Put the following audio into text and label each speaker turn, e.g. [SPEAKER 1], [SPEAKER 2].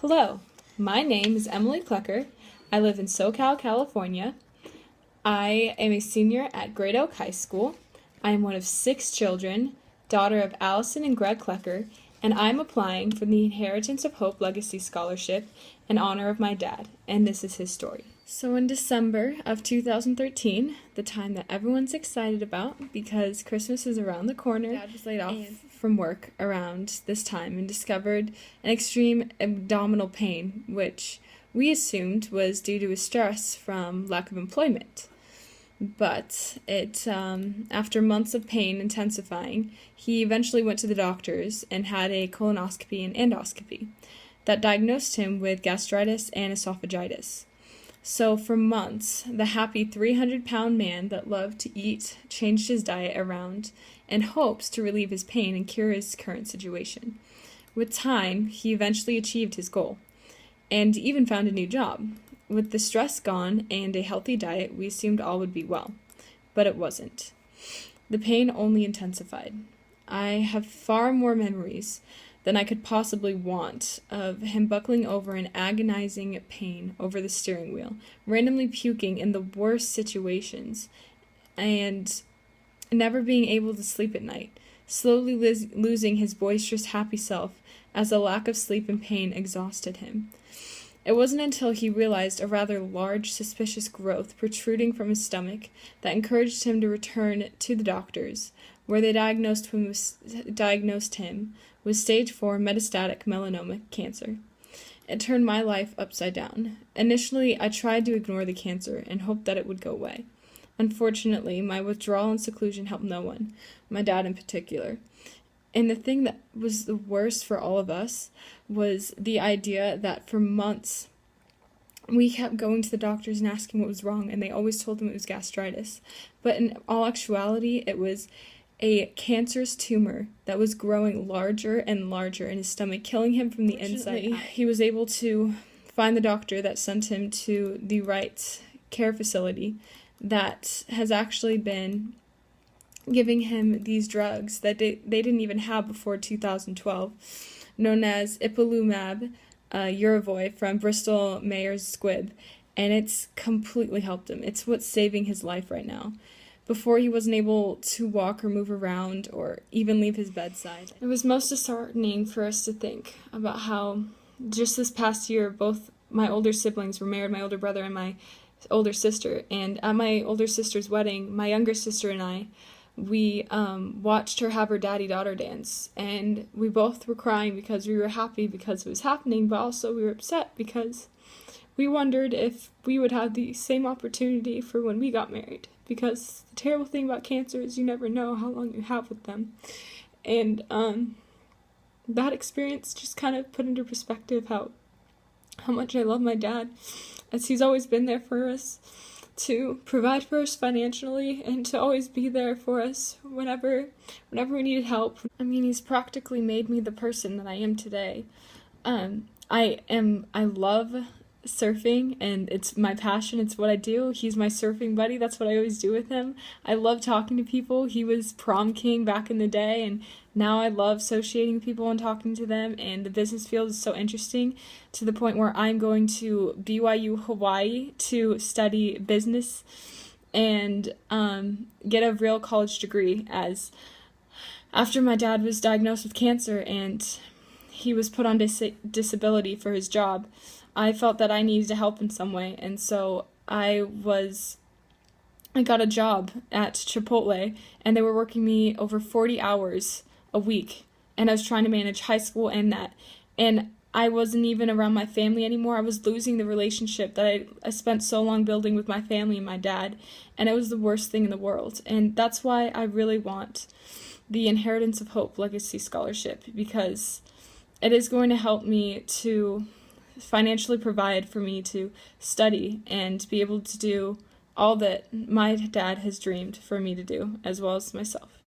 [SPEAKER 1] Hello, my name is Emily Clucker. I live in SoCal, California. I am a senior at Great Oak High School. I am one of 6 children, daughter of Allison and Greg Clucker, and I'm applying for the Inheritance of Hope Legacy Scholarship in honor of my dad, and this is his story. So in December of 2013, the time that everyone's excited about because Christmas is around the corner, Dad was laid off from work around this time and discovered an extreme abdominal pain, which we assumed was due to his stress from lack of employment. But after months of pain intensifying, he eventually went to the doctors and had a colonoscopy and endoscopy that diagnosed him with gastritis and esophagitis. So for months, the happy 300-pound man that loved to eat changed his diet around in hopes to relieve his pain and cure his current situation. With time, he eventually achieved his goal and even found a new job. With the stress gone and a healthy diet, we assumed all would be well, but it wasn't. The pain only intensified. I have far more memories than I could possibly want of him buckling over in agonizing pain over the steering wheel, randomly puking in the worst situations, and never being able to sleep at night, slowly losing his boisterous, happy self as the lack of sleep and pain exhausted him. It wasn't until he realized a rather large, suspicious growth protruding from his stomach that encouraged him to return to the doctors, where they diagnosed him with stage 4 metastatic melanoma cancer. It turned my life upside down. Initially, I tried to ignore the cancer and hoped that it would go away. Unfortunately, my withdrawal and seclusion helped no one, my dad in particular. And the thing that was the worst for all of us was the idea that for months we kept going to the doctors and asking what was wrong, and they always told them it was gastritis. But in all actuality, it was a cancerous tumor that was growing larger and larger in his stomach, killing him from the inside out. He was able to find the doctor that sent him to the right care facility that has actually been giving him these drugs that they didn't even have before 2012, known as ipilimumab, Yervoy from Bristol Myers Squibb, and it's completely helped him. It's what's saving his life right now. Before, he wasn't able to walk or move around or even leave his bedside. It was most disheartening for us to think about how just this past year, both my older siblings were married, my older brother and my older sister, and at my older sister's wedding, my younger sister and I, we watched her have her daddy-daughter dance, and we both were crying because we were happy because it was happening, but also we were upset because we wondered if we would have the same opportunity for when we got married, because the terrible thing about cancer is you never know how long you have with them. And that experience just kind of put into perspective how much I love my dad, as he's always been there for us, to provide for us financially and to always be there for us whenever we needed help. I mean, he's practically made me the person that I am today. I love surfing, and it's my passion. It's what I do. He's my surfing buddy. That's what I always do with him. I love talking to people. He was prom king back in the day, and now I love associating people and talking to them, and the business field is so interesting to the point where I'm going to BYU Hawaii to study business and get a real college degree, as after my dad was diagnosed with cancer and he was put on disability for his job, I felt that I needed to help in some way, and so I got a job at Chipotle, and they were working me over 40 hours a week, and I was trying to manage high school and that, and I wasn't even around my family anymore. I was losing the relationship that I spent so long building with my family and my dad, and it was the worst thing in the world, and that's why I really want the Inheritance of Hope Legacy Scholarship, because it is going to help me to financially provide for me to study and be able to do all that my dad has dreamed for me to do, as well as myself.